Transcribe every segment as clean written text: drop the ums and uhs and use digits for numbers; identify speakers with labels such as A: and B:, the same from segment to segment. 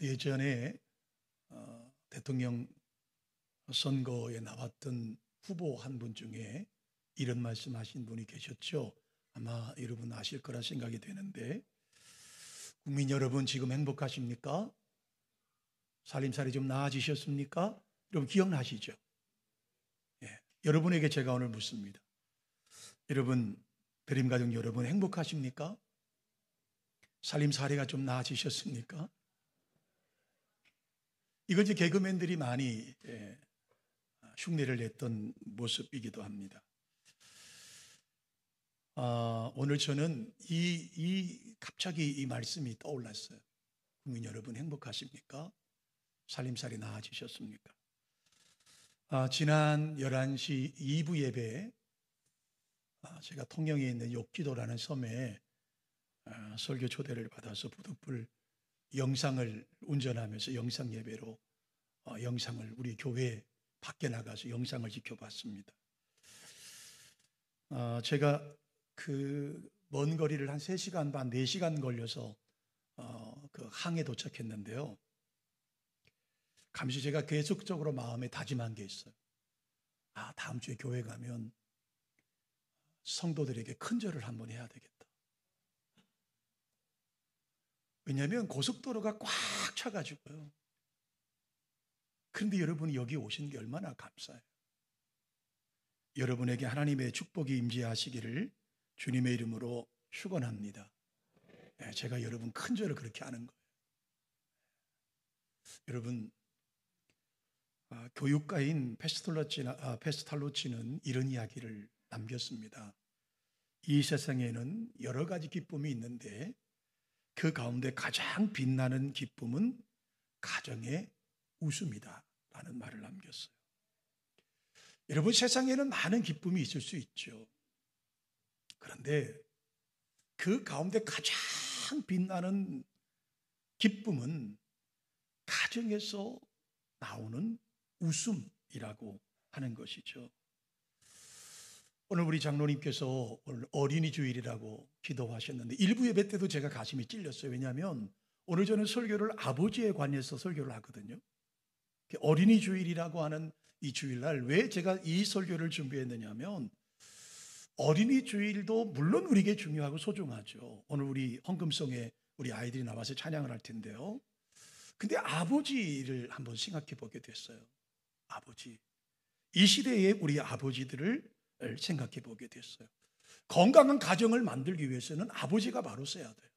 A: 예전에 대통령 선거에 나왔던 후보 한 분 중에 이런 말씀하신 분이 계셨죠. 아마 여러분 아실 거라 생각이 되는데, 국민 여러분 지금 행복하십니까? 살림살이 좀 나아지셨습니까? 여러분 기억나시죠? 예, 여러분에게 제가 오늘 묻습니다. 여러분, 드림가족 여러분 행복하십니까? 살림살이가 좀 나아지셨습니까? 이건 이제 개그맨들이 많이 흉내를 냈던 모습이기도 합니다. 오늘 저는 갑자기 이 말씀이 떠올랐어요. 국민 여러분 행복하십니까? 살림살이 나아지셨습니까? 지난 11시 2부 예배에 제가 통영에 있는 욕기도라는 섬에 설교 초대를 받아서 부득불 영상을 운전하면서 영상 예배로 영상을 우리 교회 밖에 나가서 영상을 지켜봤습니다. 제가 그 먼 거리를 한 3시간 반, 4시간 걸려서 그 항에 도착했는데요. 감시 제가 계속적으로 마음에 다짐한 게 있어요. 다음 주에 교회 가면 성도들에게 큰절을 한번 해야 되겠다. 왜냐하면 고속도로가 꽉 차가지고요. 그런데 여러분이 여기 오신 게 얼마나 감사해요. 여러분에게 하나님의 축복이 임재하시기를 주님의 이름으로 축원합니다. 제가 여러분 큰절을 그렇게 하는 거예요. 여러분, 교육가인 페스탈로치는 이런 이야기를 남겼습니다. 이 세상에는 여러 가지 기쁨이 있는데 그 가운데 가장 빛나는 기쁨은 가정의 웃음이다 라는 말을 남겼어요. 여러분, 세상에는 많은 기쁨이 있을 수 있죠. 그런데 그 가운데 가장 빛나는 기쁨은 가정에서 나오는 웃음이라고 하는 것이죠. 오늘 우리 장로님께서 오늘 어린이 주일이라고 기도하셨는데 일부 예배 때도 제가 가슴이 찔렸어요. 왜냐하면 오늘 저는 설교를 아버지에 관해서 설교를 하거든요. 어린이 주일이라고 하는 이 주일날 왜 제가 이 설교를 준비했느냐 하면 어린이 주일도 물론 우리에게 중요하고 소중하죠. 오늘 우리 헌금송에 우리 아이들이 나와서 찬양을 할 텐데요. 근데 아버지를 한번 생각해 보게 됐어요. 아버지. 이 시대의 우리 아버지들을 생각해 보게 됐어요. 건강한 가정을 만들기 위해서는 아버지가 바로 써야 돼요.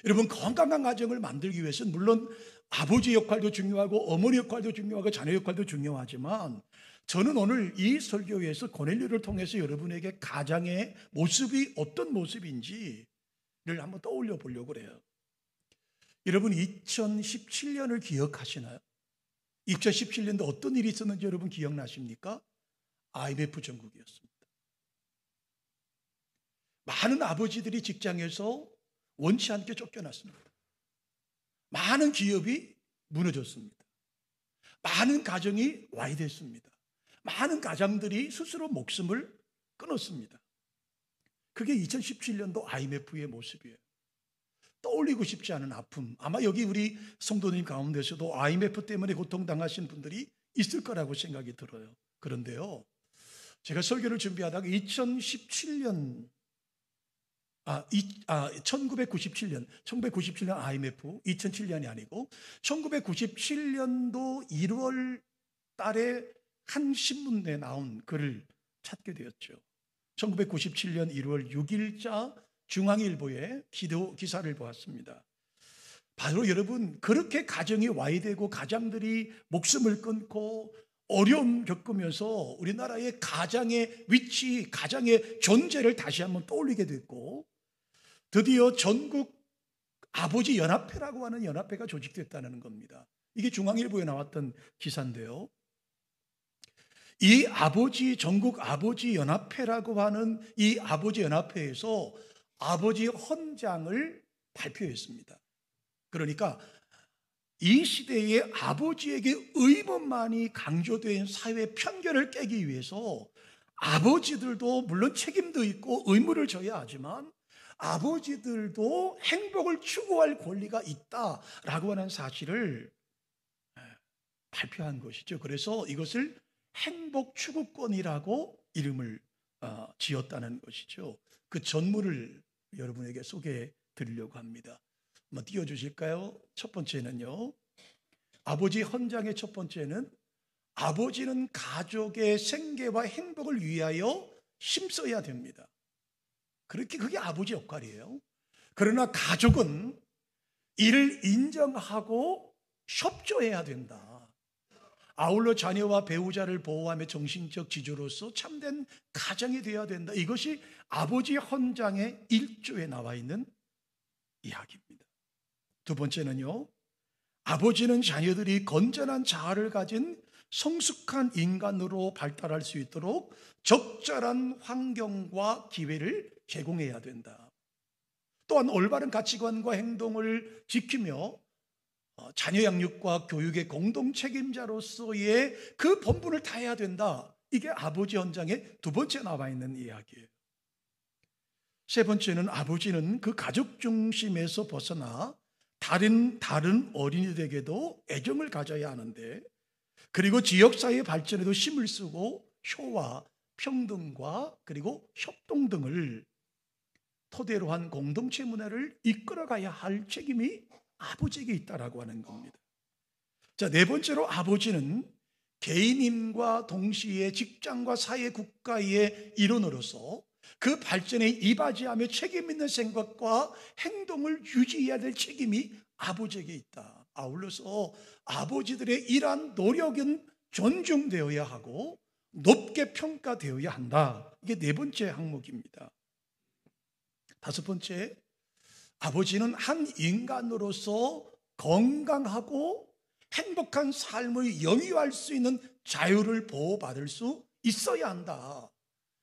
A: 여러분, 건강한 가정을 만들기 위해서는 물론 아버지 역할도 중요하고 어머니 역할도 중요하고 자녀 역할도 중요하지만 저는 오늘 이 설교에서 고넬료를 통해서 여러분에게 가장의 모습이 어떤 모습인지를 한번 떠올려 보려고 그래요. 여러분, 2017년을 기억하시나요? 2017년도 어떤 일이 있었는지 여러분 기억나십니까? IMF 전국이었습니다. 많은 아버지들이 직장에서 원치 않게 쫓겨났습니다. 많은 기업이 무너졌습니다. 많은 가정이 와해됐습니다. 많은 가장들이 스스로 목숨을 끊었습니다. 그게 2017년도 IMF의 모습이에요. 떠올리고 싶지 않은 아픔. 아마 여기 우리 성도님 가운데서도 IMF 때문에 고통당하신 분들이 있을 거라고 생각이 들어요. 그런데요, 제가 설교를 준비하다가 1997년 IMF 2007년이 아니고 1997년도 1월 달에 한 신문에 나온 글을 찾게 되었죠. 1997년 1월 6일자 중앙일보의 기사를 보았습니다. 바로 여러분, 그렇게 가정이 와해되고 가장들이 목숨을 끊고 어려움 겪으면서 우리나라의 가장의 위치, 가장의 존재를 다시 한번 떠올리게 됐고 드디어 전국 아버지 연합회라고 하는 연합회가 조직됐다는 겁니다. 이게 중앙일보에 나왔던 기사인데요. 이 전국 아버지 연합회라고 하는 이 아버지 연합회에서 아버지 헌장을 발표했습니다. 그러니까 이 시대에 아버지에게 의무만이 강조된 사회 편견을 깨기 위해서 아버지들도 물론 책임도 있고 의무를 져야 하지만 아버지들도 행복을 추구할 권리가 있다라고 하는 사실을 발표한 것이죠. 그래서 이것을 행복 추구권이라고 이름을 지었다는 것이죠. 그 전문을 여러분에게 소개해 드리려고 합니다. 한번 띄워주실까요? 첫 번째는요, 아버지 헌장의 첫 번째는 아버지는 가족의 생계와 행복을 위하여 힘써야 됩니다. 그게 아버지 역할이에요. 그러나 가족은 이를 인정하고 협조해야 된다. 아울러 자녀와 배우자를 보호하며 정신적 지주로서 참된 가정이 되어야 된다. 이것이 아버지 헌장의 1조에 나와 있는 이야기입니다. 두 번째는요, 아버지는 자녀들이 건전한 자아를 가진 성숙한 인간으로 발달할 수 있도록 적절한 환경과 기회를 제공해야 된다. 또한 올바른 가치관과 행동을 지키며 자녀 양육과 교육의 공동 책임자로서의 그 본분을 다해야 된다. 이게 아버지 헌장의 두 번째 나와 있는 이야기예요. 세 번째는 아버지는 그 가족 중심에서 벗어나 다른 어린이들에게도 애정을 가져야 하는데, 그리고 지역사회 발전에도 힘을 쓰고 효와 평등과 그리고 협동 등을 토대로 한 공동체 문화를 이끌어가야 할 책임이 아버지에게 있다라고 하는 겁니다. 자, 네 번째로 아버지는 개인임과 동시에 직장과 사회 국가의 일원으로서 그 발전에 이바지하며 책임 있는 생각과 행동을 유지해야 될 책임이 아버지에게 있다. 아울러서 아버지들의 이러한 노력은 존중되어야 하고 높게 평가되어야 한다. 이게 네 번째 항목입니다. 다섯 번째, 아버지는 한 인간으로서 건강하고 행복한 삶을 영위할 수 있는 자유를 보호받을 수 있어야 한다.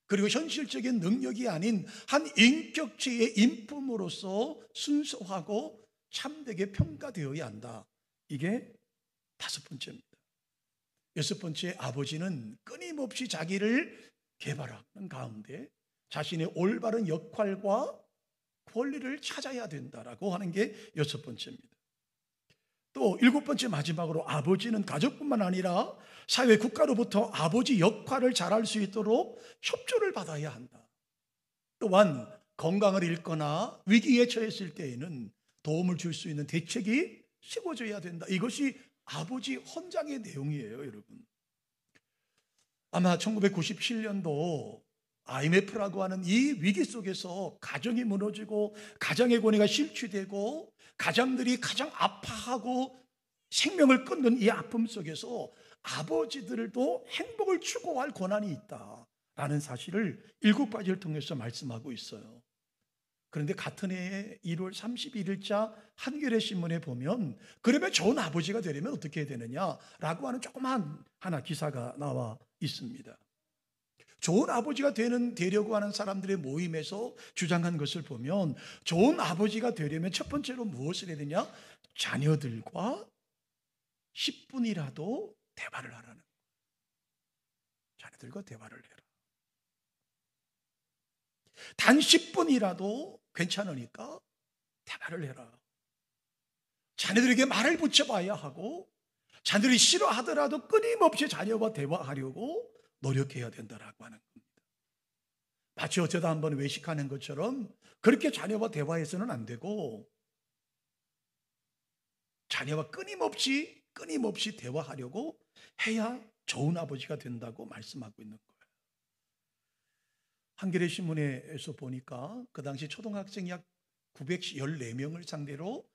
A: 그리고 현실적인 능력이 아닌 한 인격체의 인품으로서 순수하고 참되게 평가되어야 한다. 이게 다섯 번째입니다. 여섯 번째, 아버지는 끊임없이 자기를 개발하는 가운데 자신의 올바른 역할과 권리를 찾아야 된다라고 하는 게 여섯 번째입니다. 또 일곱 번째, 마지막으로 아버지는 가족뿐만 아니라 사회 국가로부터 아버지 역할을 잘할 수 있도록 협조를 받아야 한다. 또한 건강을 잃거나 위기에 처했을 때에는 도움을 줄 수 있는 대책이 세워져야 된다. 이것이 아버지 헌장의 내용이에요, 여러분. 아마 1997년도 IMF라고 하는 이 위기 속에서 가정이 무너지고 가정의 권위가 실추되고 가장들이 가장 아파하고 생명을 끊는 이 아픔 속에서 아버지들도 행복을 추구할 권한이 있다라는 사실을 7가지를 통해서 말씀하고 있어요. 그런데 같은 해에 1월 31일자 한겨레 신문에 보면, 그러면 좋은 아버지가 되려면 어떻게 해야 되느냐라고 하는 조그만 하나 기사가 나와 있습니다. 좋은 아버지가 되려고 하는 사람들의 모임에서 주장한 것을 보면, 좋은 아버지가 되려면 첫 번째로 무엇을 해야 되냐? 자녀들과 10분이라도 대화를 하라는 거예요. 자녀들과 대화를 해라. 단 10분이라도 괜찮으니까 대화를 해라. 자녀들에게 말을 붙여봐야 하고, 자녀들이 싫어하더라도 끊임없이 자녀와 대화하려고 노력해야 된다라고 하는 겁니다. 마치 어쩌다 한번 외식하는 것처럼 그렇게 자녀와 대화해서는 안 되고, 자녀와 끊임없이 대화하려고 해야 좋은 아버지가 된다고 말씀하고 있는 거예요. 한겨레 신문에서 보니까 그 당시 초등학생 약 914명을 상대로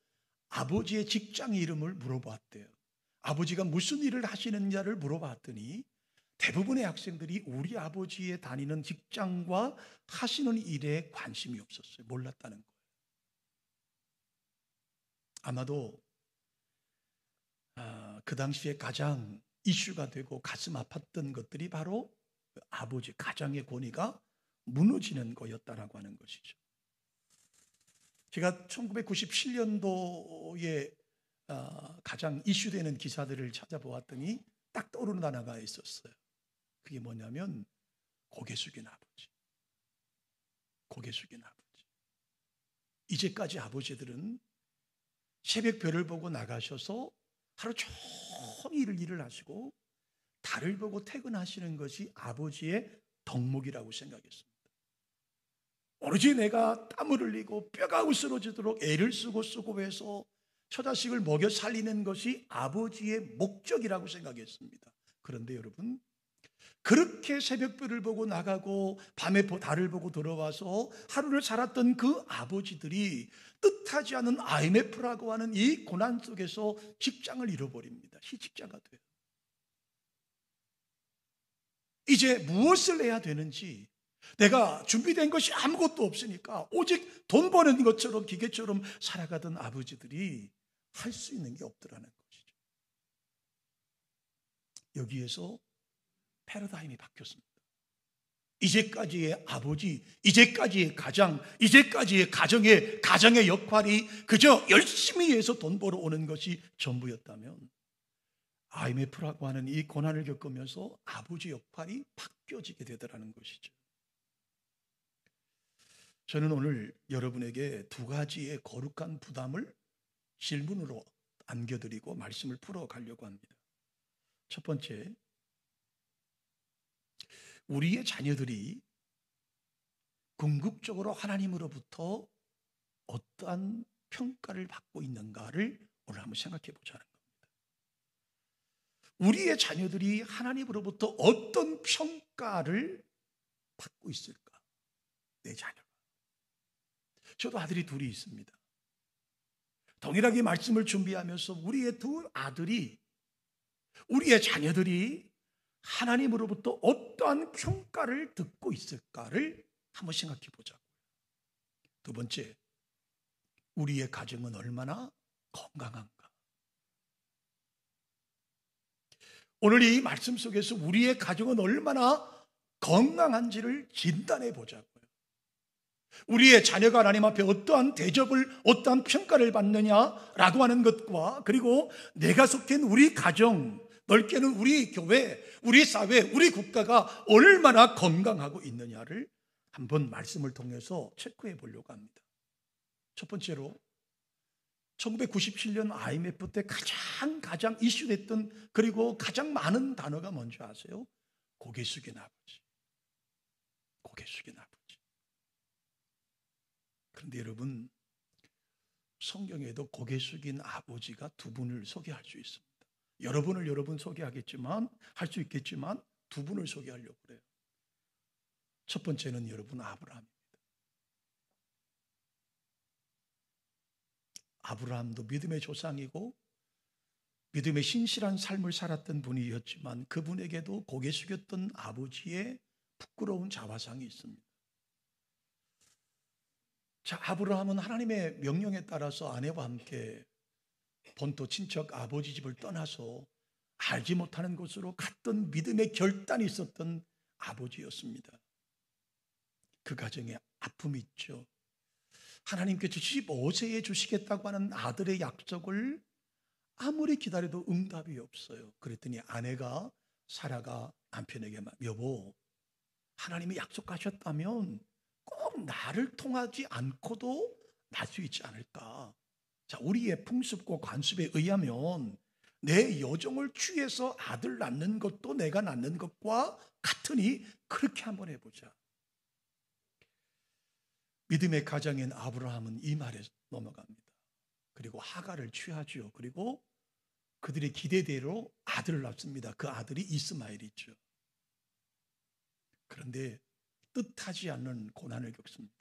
A: 아버지의 직장 이름을 물어봤대요. 아버지가 무슨 일을 하시는지를 물어봤더니 대부분의 학생들이 우리 아버지의 다니는 직장과 하시는 일에 관심이 없었어요. 몰랐다는 거예요. 아마도 그 당시에 가장 이슈가 되고 가슴 아팠던 것들이 바로 아버지 가장의 권위가 무너지는 거였다라고 하는 것이죠. 제가 1997년도에 가장 이슈되는 기사들을 찾아보았더니 딱 떠오르는 단어가 있었어요. 그게 뭐냐면 고개 숙인 아버지. 고개 숙인 아버지. 이제까지 아버지들은 새벽별을 보고 나가셔서 하루 종일 일을 하시고 달을 보고 퇴근하시는 것이 아버지의 덕목이라고 생각했습니다. 오로지 내가 땀을 흘리고 뼈가 으스러지도록 애를 쓰고 해서 처자식을 먹여 살리는 것이 아버지의 목적이라고 생각했습니다. 그런데 여러분, 그렇게 새벽별을 보고 나가고 밤에 달을 보고 들어와서 하루를 살았던 그 아버지들이 뜻하지 않은 IMF라고 하는 이 고난 속에서 직장을 잃어버립니다. 희직자가 돼요. 이제 무엇을 해야 되는지, 내가 준비된 것이 아무것도 없으니까 오직 돈 버는 것처럼 기계처럼 살아가던 아버지들이 할 수 있는 게 없더라는 것이죠. 여기에서 패러다임이 바뀌었습니다. 이제까지의 아버지, 이제까지의 가장, 이제까지의 가정의 역할이 그저 열심히 해서 돈 벌어오는 것이 전부였다면, IMF라고 하는 이 고난을 겪으면서 아버지 역할이 바뀌어지게 되더라는 것이죠. 저는 오늘 여러분에게 두 가지의 거룩한 부담을 질문으로 안겨드리고 말씀을 풀어가려고 합니다. 첫 번째, 우리의 자녀들이 궁극적으로 하나님으로부터 어떠한 평가를 받고 있는가를 오늘 한번 생각해 보자는 겁니다. 우리의 자녀들이 하나님으로부터 어떤 평가를 받고 있을까? 내 자녀가. 저도 아들이 둘이 있습니다. 동일하게 말씀을 준비하면서 우리의 두 아들이, 우리의 자녀들이 하나님으로부터 어떠한 평가를 듣고 있을까를 한번 생각해 보자고요. 두 번째, 우리의 가정은 얼마나 건강한가? 오늘 이 말씀 속에서 우리의 가정은 얼마나 건강한지를 진단해 보자고요. 우리의 자녀가 하나님 앞에 어떠한 대접을, 어떠한 평가를 받느냐라고 하는 것과, 그리고 내가 속한 우리 가정, 넓게는 우리 교회, 우리 사회, 우리 국가가 얼마나 건강하고 있느냐를 한번 말씀을 통해서 체크해 보려고 합니다. 첫 번째로 1997년 IMF 때 가장 이슈됐던, 그리고 가장 많은 단어가 뭔지 아세요? 고개 숙인 아버지. 고개 숙인 아버지. 그런데 여러분, 성경에도 고개 숙인 아버지가 두 분을 소개할 수 있습니다. 여러분을 여러분 소개하겠지만, 할 수 있겠지만 두 분을 소개하려고 그래요. 첫 번째는 여러분 아브라함입니다. 아브라함도 믿음의 조상이고 믿음의 신실한 삶을 살았던 분이었지만, 그분에게도 고개 숙였던 아버지의 부끄러운 자화상이 있습니다. 자, 아브라함은 하나님의 명령에 따라서 아내와 함께 본토 친척 아버지 집을 떠나서 알지 못하는 곳으로 갔던 믿음의 결단이 있었던 아버지였습니다. 그 가정에 아픔이 있죠. 하나님께서 75세에 주시겠다고 하는 아들의 약속을 아무리 기다려도 응답이 없어요. 그랬더니 아내가, 사라가 남편에게 여보, 하나님이 약속하셨다면 꼭 나를 통하지 않고도 날 수 있지 않을까? 자, 우리의 풍습과 관습에 의하면 내 여종을 취해서 아들 낳는 것도 내가 낳는 것과 같으니 그렇게 한번 해보자. 믿음의 가장인 아브라함은 이 말에 넘어갑니다. 그리고 하갈을 취하죠. 그리고 그들의 기대대로 아들을 낳습니다. 그 아들이 이스마엘이죠. 그런데 뜻하지 않는 고난을 겪습니다.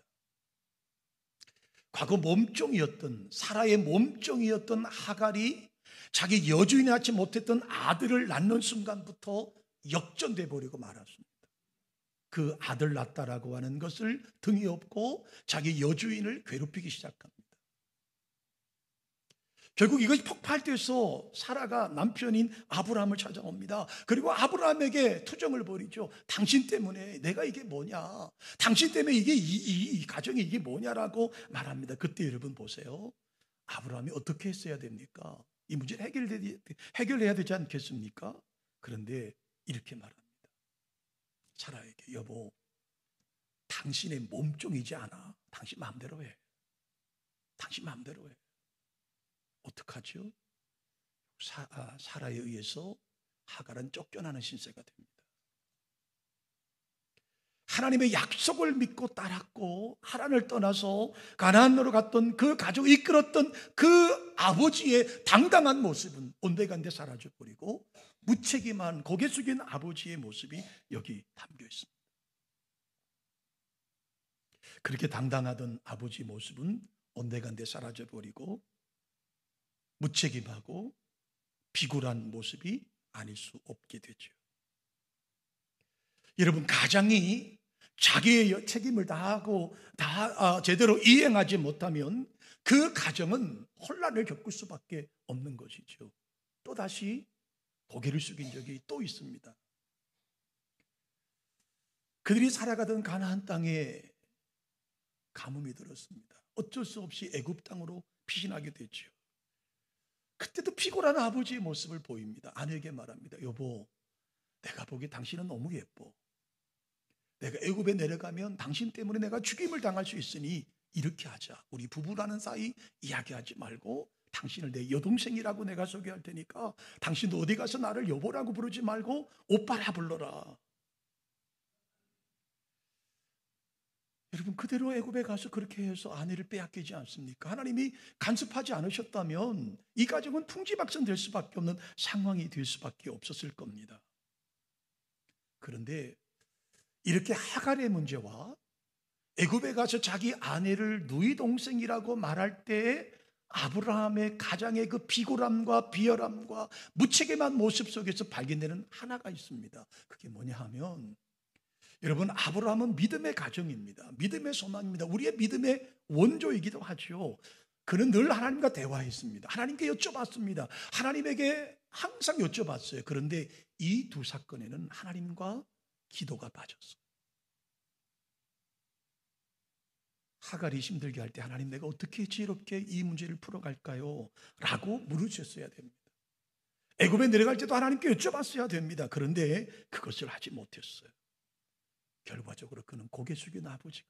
A: 과거 몸종이었던, 사라의 몸종이었던 하갈이 자기 여주인이 낳지 못했던 아들을 낳는 순간부터 역전돼 버리고 말았습니다. 그 아들 낳았다라고 하는 것을 등에 업고 자기 여주인을 괴롭히기 시작합니다. 결국 이것이 폭발돼서 사라가 남편인 아브라함을 찾아옵니다. 그리고 아브라함에게 투정을 벌이죠. 당신 때문에 내가 이게 뭐냐, 당신 때문에 이게 이 가정이 이게 뭐냐라고 말합니다. 그때 여러분 보세요. 아브라함이 어떻게 했어야 됩니까? 이 문제를 해결해야 되지 않겠습니까? 그런데 이렇게 말합니다. 사라에게 여보, 당신의 몸종이지 않아. 당신 마음대로 해. 당신 마음대로 해. 어떡하죠? 사라에 의해서 하갈은 쫓겨나는 신세가 됩니다. 하나님의 약속을 믿고 따랐고 하란을 떠나서 가나안으로 갔던 그 가족을 이끌었던 그 아버지의 당당한 모습은 온데간데 사라져버리고 무책임한 고개 숙인 아버지의 모습이 여기 담겨 있습니다. 그렇게 당당하던 아버지 모습은 온데간데 사라져버리고 무책임하고 비굴한 모습이 아닐 수 없게 되죠. 여러분, 가장이 자기의 책임을 다하고 제대로 이행하지 못하면 그 가정은 혼란을 겪을 수밖에 없는 것이죠. 또다시 고개를 숙인 적이 또 있습니다. 그들이 살아가던 가나안 땅에 가뭄이 들었습니다. 어쩔 수 없이 애굽 땅으로 피신하게 됐죠. 그때도 피곤한 아버지의 모습을 보입니다. 아내에게 말합니다. 여보, 내가 보기에 당신은 너무 예뻐. 내가 애굽에 내려가면 당신 때문에 내가 죽임을 당할 수 있으니 이렇게 하자. 우리 부부라는 사이 이야기하지 말고 당신을 내 여동생이라고 내가 소개할 테니까 당신도 어디 가서 나를 여보라고 부르지 말고 오빠라 불러라. 여러분, 그대로 애굽에 가서 그렇게 해서 아내를 빼앗기지 않습니까? 하나님이 간섭하지 않으셨다면 이 가정은 풍지박산 될 수밖에 없는 상황이 될 수밖에 없었을 겁니다. 그런데 이렇게 하갈의 문제와 애굽에 가서 자기 아내를 누이 동생이라고 말할 때 아브라함의 가장의 그 비굴함과 비열함과 무책임한 모습 속에서 발견되는 하나가 있습니다. 그게 뭐냐 하면, 여러분, 아브라함은 믿음의 가정입니다. 믿음의 소망입니다. 우리의 믿음의 원조이기도 하죠. 그는 늘 하나님과 대화했습니다. 하나님께 여쭤봤습니다. 하나님에게 항상 여쭤봤어요. 그런데 이 두 사건에는 하나님과 기도가 빠졌어요. 하갈이 힘들게 할 때 하나님, 내가 어떻게 지혜롭게 이 문제를 풀어갈까요? 라고 물으셨어야 됩니다. 애굽에 내려갈 때도 하나님께 여쭤봤어야 됩니다. 그런데 그것을 하지 못했어요. 결과적으로 그는 고개 숙인 아버지가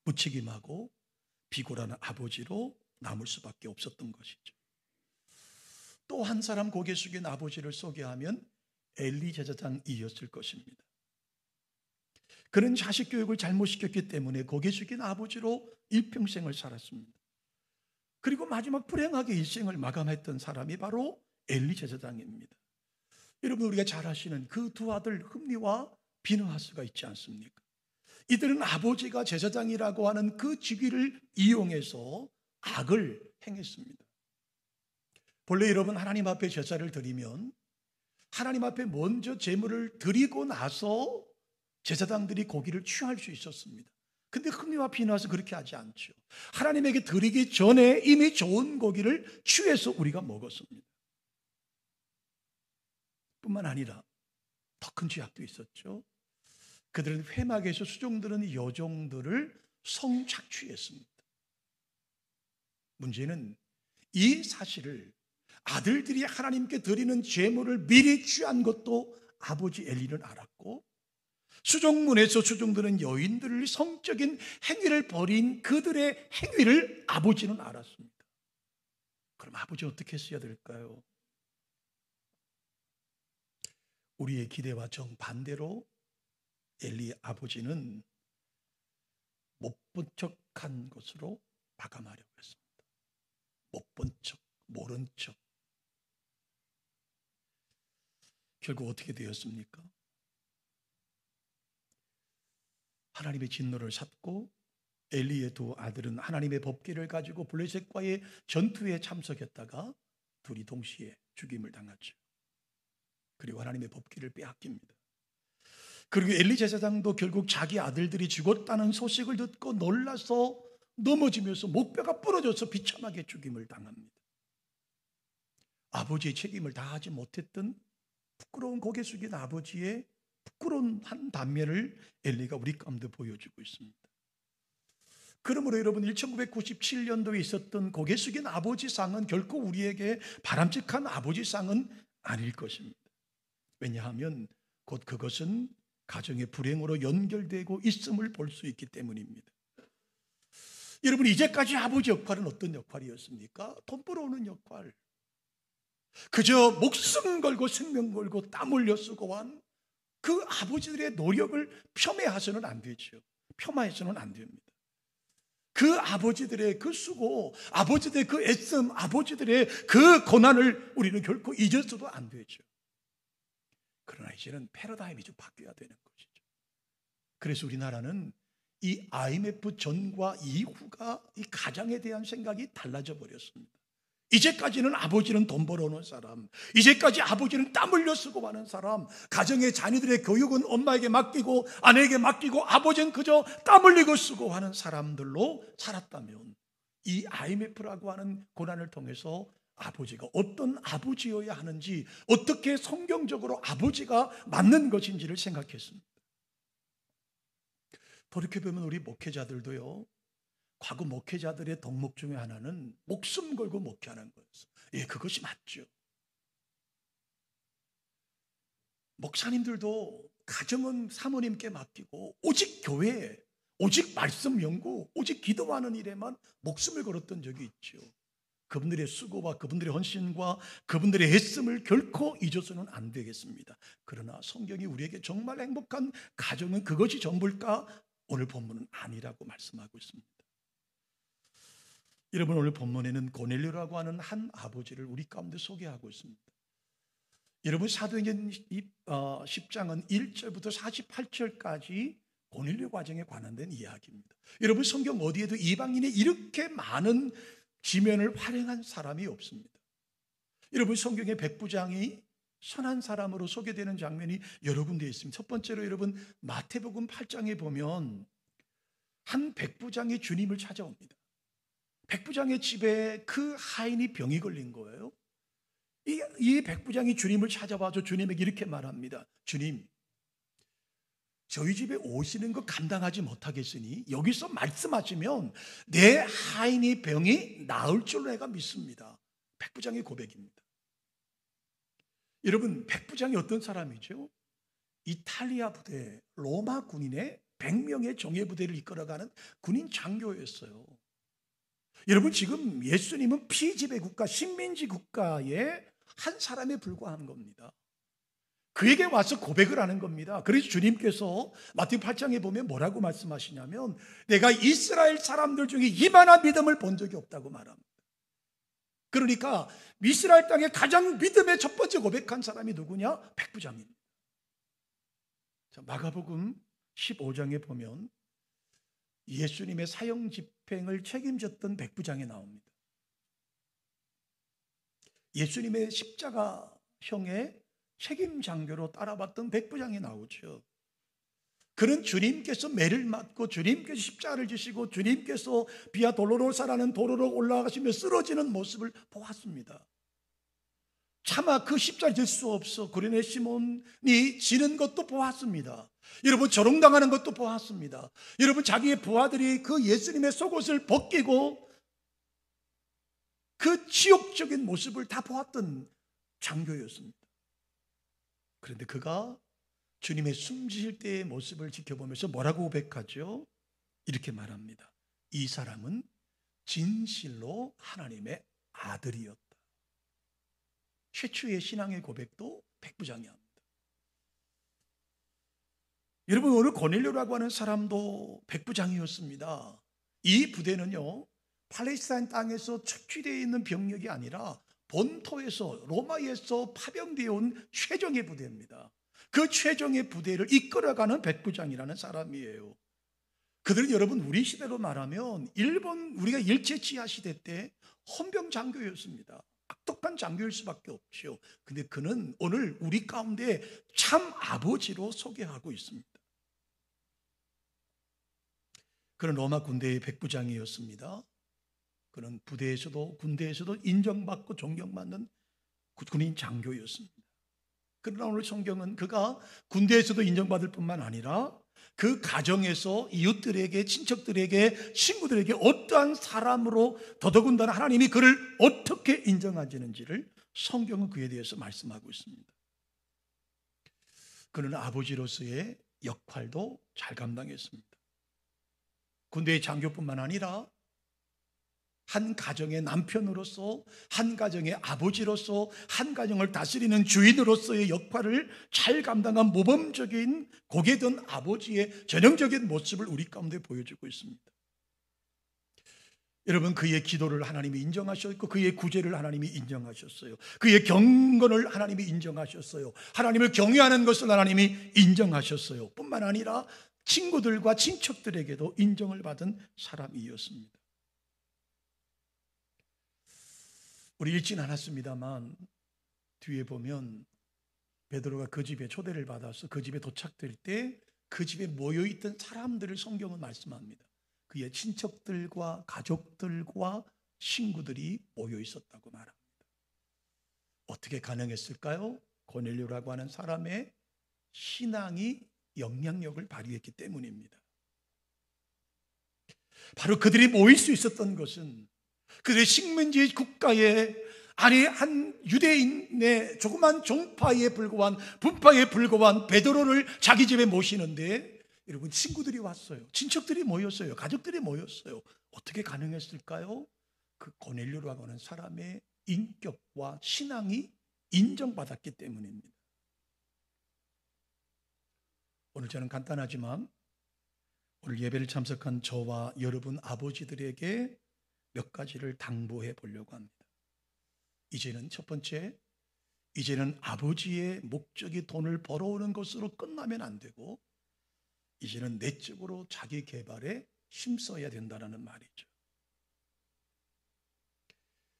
A: 무책임하고 비굴한 아버지로 남을 수밖에 없었던 것이죠. 또 한 사람 고개 숙인 아버지를 소개하면 엘리 제사장이었을 것입니다. 그는 자식 교육을 잘못 시켰기 때문에 고개 숙인 아버지로 일평생을 살았습니다. 그리고 마지막 불행하게 일생을 마감했던 사람이 바로 엘리 제사장입니다. 여러분, 우리가 잘 아시는 그 두 아들 흠니와 비느하스가 있지 않습니까? 이들은 아버지가 제사장이라고 하는 그 직위를 이용해서 악을 행했습니다. 본래 여러분, 하나님 앞에 제사를 드리면 하나님 앞에 먼저 제물을 드리고 나서 제사장들이 고기를 취할 수 있었습니다. 근데 흠니와 비느하스 그렇게 하지 않죠. 하나님에게 드리기 전에 이미 좋은 고기를 취해서 우리가 먹었습니다. 뿐만 아니라 더 큰 죄악도 있었죠. 그들은 회막에서 수종들은 여종들을 성착취했습니다. 문제는 이 사실을 아들들이 하나님께 드리는 제물을 미리 취한 것도 아버지 엘리는 알았고, 수종문에서 수종들은 여인들을 성적인 행위를 벌인 그들의 행위를 아버지는 알았습니다. 그럼 아버지는 어떻게 했어야 될까요? 우리의 기대와 정반대로 엘리의 아버지는 못 본 척한 것으로 마감하려고 했습니다. 못 본 척, 모른 척. 결국 어떻게 되었습니까? 하나님의 진노를 샀고 엘리의 두 아들은 하나님의 법궤를 가지고 블레셋과의 전투에 참석했다가 둘이 동시에 죽임을 당하죠. 그리고 하나님의 법궤를 빼앗깁니다. 그리고 엘리 제사장도 결국 자기 아들들이 죽었다는 소식을 듣고 놀라서 넘어지면서 목뼈가 부러져서 비참하게 죽임을 당합니다. 아버지의 책임을 다하지 못했던 부끄러운 고개 숙인 아버지의 부끄러운 한 단면을 엘리가 우리 가운데 보여주고 있습니다. 그러므로 여러분, 1997년도에 있었던 고개 숙인 아버지 상은 결코 우리에게 바람직한 아버지 상은 아닐 것입니다. 왜냐하면 곧 그것은 가정의 불행으로 연결되고 있음을 볼 수 있기 때문입니다. 여러분, 이제까지 아버지 역할은 어떤 역할이었습니까? 돈 벌어오는 역할. 그저 목숨 걸고 생명 걸고 땀 흘려 쓰고 한 그 아버지들의 노력을 폄훼해서는 안 되죠. 폄하해서는 안 됩니다. 그 아버지들의 그 수고, 아버지들의 그 애씀, 아버지들의 그 고난을 우리는 결코 잊어서도 안 되죠. 그러나 이제는 패러다임이 좀 바뀌어야 되는 것이죠. 그래서 우리나라는 이 IMF 전과 이후가 이 가장에 대한 생각이 달라져 버렸습니다. 이제까지는 아버지는 돈 벌어오는 사람, 이제까지 아버지는 땀 흘려 쓰고 하는 사람, 가정의 자녀들의 교육은 엄마에게 맡기고 아내에게 맡기고 아버지는 그저 땀 흘리고 쓰고 하는 사람들로 살았다면, 이 IMF라고 하는 고난을 통해서 아버지가 어떤 아버지여야 하는지, 어떻게 성경적으로 아버지가 맞는 것인지를 생각했습니다. 돌이켜보면 우리 목회자들도요, 과거 목회자들의 덕목 중에 하나는 목숨 걸고 목회하는 거였어요. 예, 그것이 맞죠. 목사님들도 가정은 사모님께 맡기고 오직 교회, 오직 말씀 연구, 오직 기도하는 일에만 목숨을 걸었던 적이 있죠. 그분들의 수고와 그분들의 헌신과 그분들의 애씀을 결코 잊어서는 안 되겠습니다. 그러나 성경이 우리에게 정말 행복한 가정은 그것이 전부일까? 오늘 본문은 아니라고 말씀하고 있습니다. 여러분, 오늘 본문에는 고넬료라고 하는 한 아버지를 우리 가운데 소개하고 있습니다. 여러분, 사도행전 10장은 1절부터 48절까지 고넬료 과정에 관한된 이야기입니다. 여러분, 성경 어디에도 이방인이 이렇게 많은 지면을 활용한 사람이 없습니다. 여러분, 성경의 백부장이 선한 사람으로 소개되는 장면이 여러 군데 있습니다. 첫 번째로 여러분, 마태복음 8장에 보면 한 백부장이 주님을 찾아옵니다. 백부장의 집에 그 하인이 병이 걸린 거예요. 이 백부장이 주님을 찾아와서 주님에게 이렇게 말합니다. 주님, 저희 집에 오시는 거 감당하지 못하겠으니 여기서 말씀하시면 내 하인이 병이 나을 줄로 내가 믿습니다. 백부장의 고백입니다. 여러분, 백부장이 어떤 사람이죠? 이탈리아 부대, 로마 군인의 100명의 정예 부대를 이끌어가는 군인 장교였어요. 여러분, 지금 예수님은 피지배 국가, 식민지 국가의 한 사람에 불과한 겁니다. 그에게 와서 고백을 하는 겁니다. 그래서 주님께서 마태복음 8장에 보면 뭐라고 말씀하시냐면, 내가 이스라엘 사람들 중에 이만한 믿음을 본 적이 없다고 말합니다. 그러니까 이스라엘 땅에 가장 믿음의 첫 번째 고백한 사람이 누구냐? 백부장입니다. 자, 마가복음 15장에 보면 예수님의 사형 집행을 책임졌던 백부장이 나옵니다. 예수님의 십자가형의 책임 장교로 따라봤던 백부장이 나오죠. 그는 주님께서 매를 맞고 주님께서 십자가를 지시고 주님께서 비아 돌로로사라는 도로로 올라가시며 쓰러지는 모습을 보았습니다. 차마 그 십자가를 질 수 없어 구레네 시몬이 지는 것도 보았습니다. 여러분, 조롱당하는 것도 보았습니다. 여러분, 자기의 부하들이 그 예수님의 속옷을 벗기고 그 지옥적인 모습을 다 보았던 장교였습니다. 그런데 그가 주님의 숨지실 때의 모습을 지켜보면서 뭐라고 고백하죠? 이렇게 말합니다. 이 사람은 진실로 하나님의 아들이었다. 최초의 신앙의 고백도 백부장이 합니다. 여러분, 오늘 고넬료라고 하는 사람도 백부장이었습니다. 이 부대는요, 팔레스타인 땅에서 착취되어 있는 병력이 아니라 본토에서, 로마에서 파병되어 온 최정예 부대입니다. 그 최정예 부대를 이끌어가는 백부장이라는 사람이에요. 그들은 여러분, 우리 시대로 말하면 우리가 일제 치하 시대 때 헌병 장교였습니다. 악독한 장교일 수밖에 없죠. 근데 그는 오늘 우리 가운데 참 아버지로 소개하고 있습니다. 그는 로마 군대의 백부장이었습니다. 그는 부대에서도 군대에서도 인정받고 존경받는 군인 장교였습니다. 그러나 오늘 성경은 그가 군대에서도 인정받을 뿐만 아니라 그 가정에서 이웃들에게, 친척들에게, 친구들에게 어떠한 사람으로 더더군다나 하나님이 그를 어떻게 인정하시는지를 성경은 그에 대해서 말씀하고 있습니다. 그는 아버지로서의 역할도 잘 감당했습니다. 군대의 장교뿐만 아니라 한 가정의 남편으로서, 한 가정의 아버지로서, 한 가정을 다스리는 주인으로서의 역할을 잘 감당한 모범적인 복에 든 아버지의 전형적인 모습을 우리 가운데 보여주고 있습니다. 여러분, 그의 기도를 하나님이 인정하셨고 그의 구제를 하나님이 인정하셨어요. 그의 경건을 하나님이 인정하셨어요. 하나님을 경외하는 것을 하나님이 인정하셨어요. 뿐만 아니라 친구들과 친척들에게도 인정을 받은 사람이었습니다. 우리 읽진 않았습니다만 뒤에 보면 베드로가 그 집에 초대를 받아서 그 집에 도착될 때 그 집에 모여있던 사람들을 성경은 말씀합니다. 그의 친척들과 가족들과 친구들이 모여 있었다고 말합니다. 어떻게 가능했을까요? 고넬료라고 하는 사람의 신앙이 영향력을 발휘했기 때문입니다. 바로 그들이 모일 수 있었던 것은 그들의 식민지 국가에 아니 한 유대인의 조그만 종파에 불과한 분파에 불과한 베드로를 자기 집에 모시는데 여러분, 친구들이 왔어요. 친척들이 모였어요. 가족들이 모였어요. 어떻게 가능했을까요? 그 고넬료라고 하는 사람의 인격과 신앙이 인정받았기 때문입니다. 오늘 저는 간단하지만 오늘 예배를 참석한 저와 여러분 아버지들에게 몇 가지를 당부해 보려고 합니다. 이제는 첫 번째, 이제는 아버지의 목적이 돈을 벌어오는 것으로 끝나면 안 되고 이제는 내적으로 자기 개발에 힘써야 된다는 말이죠.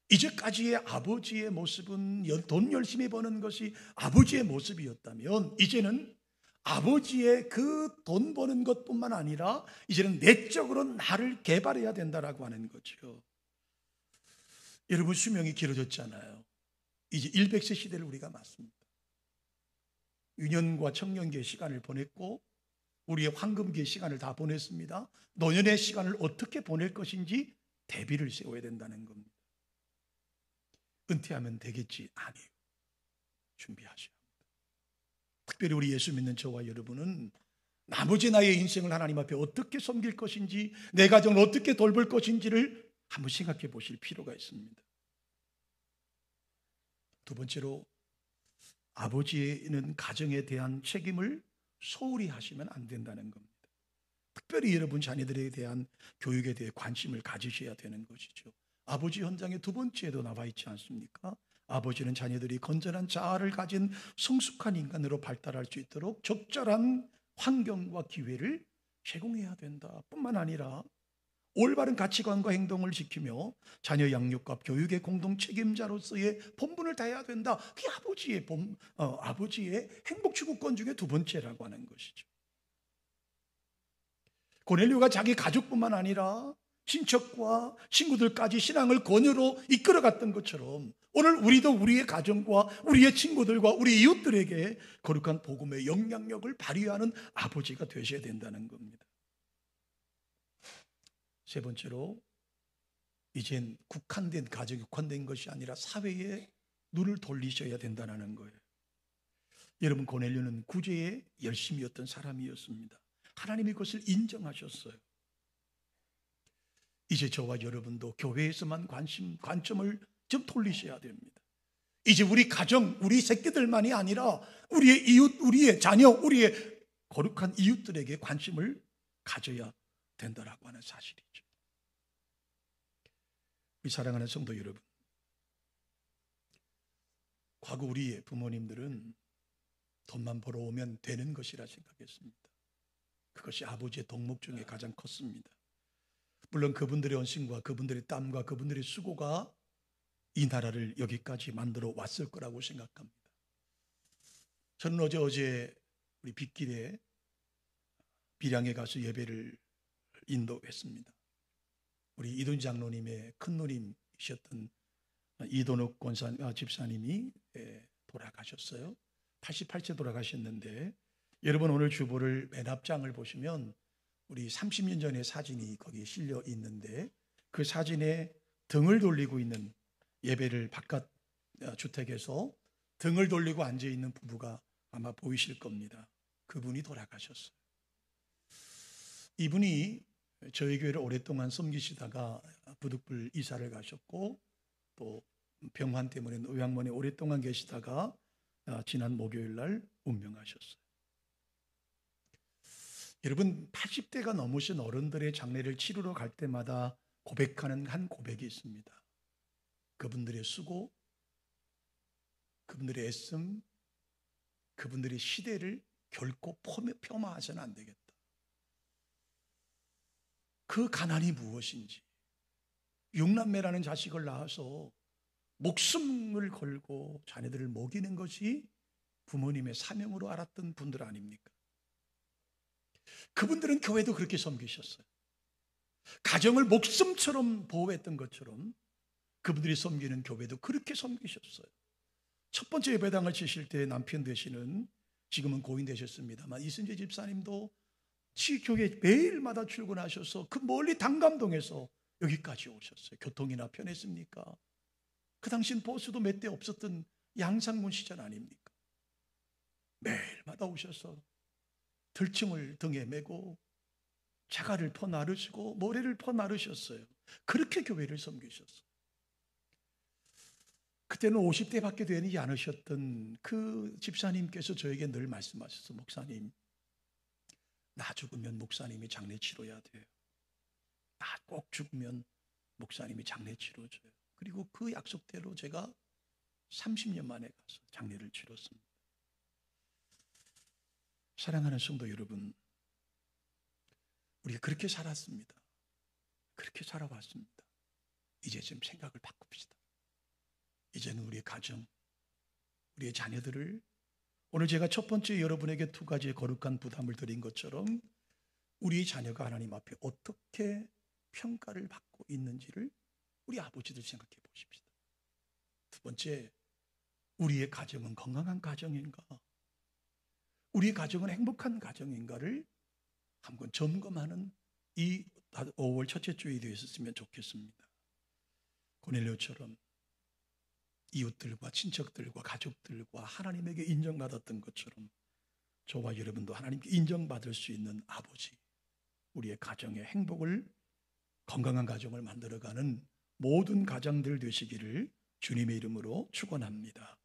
A: 이제까지의 아버지의 모습은 돈 열심히 버는 것이 아버지의 모습이었다면 이제는 아버지의 그 돈 버는 것뿐만 아니라 이제는 내적으로 나를 개발해야 된다라고 하는 거죠. 여러분, 수명이 길어졌잖아요. 이제 100세 시대를 우리가 맞습니다. 유년과 청년기의 시간을 보냈고 우리의 황금기의 시간을 다 보냈습니다. 노년의 시간을 어떻게 보낼 것인지 대비를 세워야 된다는 겁니다. 은퇴하면 되겠지? 아니에요. 준비하셔야 합니다. 특별히 우리 예수 믿는 저와 여러분은 나머지 나의 인생을 하나님 앞에 어떻게 섬길 것인지, 내 가정을 어떻게 돌볼 것인지를 한번 생각해 보실 필요가 있습니다. 두 번째로, 아버지는 가정에 대한 책임을 소홀히 하시면 안 된다는 겁니다. 특별히 여러분 자녀들에 대한 교육에 대해 관심을 가지셔야 되는 것이죠. 아버지 현장에 두 번째에도 나와 있지 않습니까? 아버지는 자녀들이 건전한 자아를 가진 성숙한 인간으로 발달할 수 있도록 적절한 환경과 기회를 제공해야 된다. 뿐만 아니라 올바른 가치관과 행동을 지키며 자녀 양육과 교육의 공동 책임자로서의 본분을 다해야 된다. 그게 아버지의 행복 추구권 중에 두 번째라고 하는 것이죠. 고넬료가 자기 가족뿐만 아니라 친척과 친구들까지 신앙을 권유로 이끌어갔던 것처럼 오늘 우리도 우리의 가정과 우리의 친구들과 우리 이웃들에게 거룩한 복음의 영향력을 발휘하는 아버지가 되셔야 된다는 겁니다. 세 번째로, 이젠 국한된 가정이 국한된 것이 아니라 사회에 눈을 돌리셔야 된다는 거예요. 여러분, 고넬료는 구제에 열심이었던 사람이었습니다. 하나님이 그것을 인정하셨어요. 이제 저와 여러분도 교회에서만 관점을 좀 돌리셔야 됩니다. 이제 우리 가정, 우리 새끼들만이 아니라 우리의 이웃, 우리의 자녀, 우리의 거룩한 이웃들에게 관심을 가져야 된다라고 하는 사실이죠. 우리 사랑하는 성도 여러분, 과거 우리의 부모님들은 돈만 벌어오면 되는 것이라 생각했습니다. 그것이 아버지의 덕목 중에 가장 컸습니다. 물론 그분들의 헌신과 그분들의 땀과 그분들의 수고가 이 나라를 여기까지 만들어 왔을 거라고 생각합니다. 저는 어제 우리 빗길에 비량에 가서 예배를 인도했습니다. 우리 이돈 장로님의 큰 누님이셨던 이돈욱 집사님이 돌아가셨어요. 88세 돌아가셨는데, 여러분 오늘 주보를 맨 앞장을 보시면 우리 30년 전의 사진이 거기에 실려 있는데, 그 사진에 등을 돌리고 있는, 예배를 바깥 주택에서 등을 돌리고 앉아있는 부부가 아마 보이실 겁니다. 그분이 돌아가셨어요. 이분이 저희 교회를 오랫동안 섬기시다가 부득불 이사를 가셨고 또 병환 때문에 요양원에 오랫동안 계시다가 지난 목요일 날 운명하셨어요. 여러분 80대가 넘으신 어른들의 장례를 치르러 갈 때마다 고백하는 한 고백이 있습니다. 그분들의 수고, 그분들의 애씀, 그분들의 시대를 결코 폄하해서는 안 되겠다. 그 가난이 무엇인지, 육남매라는 자식을 낳아서 목숨을 걸고 자녀들을 먹이는 것이 부모님의 사명으로 알았던 분들 아닙니까? 그분들은 교회도 그렇게 섬기셨어요. 가정을 목숨처럼 보호했던 것처럼 그분들이 섬기는 교회도 그렇게 섬기셨어요. 첫 번째 예배당을 치실 때 남편 되시는, 지금은 고인 되셨습니다만, 이순재 집사님도 지교회 매일마다 출근하셔서 그 멀리 당감동에서 여기까지 오셨어요. 교통이나 편했습니까? 그 당시엔 버스도 몇 대 없었던 양상문 시절 아닙니까? 매일마다 오셔서 들증을 등에 메고 자갈을 퍼 나르시고 모래를 퍼 나르셨어요. 그렇게 교회를 섬기셨어요. 그때는 50대밖에 되지 않으셨던 그 집사님께서 저에게 늘 말씀하셨어요. 목사님, 나 죽으면 목사님이 장례 치러야 돼요. 나 꼭 죽으면 목사님이 장례 치러줘요. 그리고 그 약속대로 제가 30년 만에 가서 장례를 치렀습니다. 사랑하는 성도 여러분, 우리가 그렇게 살았습니다. 그렇게 살아왔습니다. 이제 좀 생각을 바꿉시다. 이제는 우리의 가정, 우리의 자녀들을, 오늘 제가 첫 번째 여러분에게 두 가지의 거룩한 부담을 드린 것처럼 우리 자녀가 하나님 앞에 어떻게 평가를 받고 있는지를 우리 아버지들 생각해 보십시다. 두 번째, 우리의 가정은 건강한 가정인가? 우리 가정은 행복한 가정인가를 한번 점검하는 이 5월 첫째 주일이 되었으면 좋겠습니다. 고넬료처럼 이웃들과 친척들과 가족들과 하나님에게 인정받았던 것처럼 저와 여러분도 하나님께 인정받을 수 있는 아버지, 우리의 가정의 행복을, 건강한 가정을 만들어가는 모든 가장들 되시기를 주님의 이름으로 축원합니다.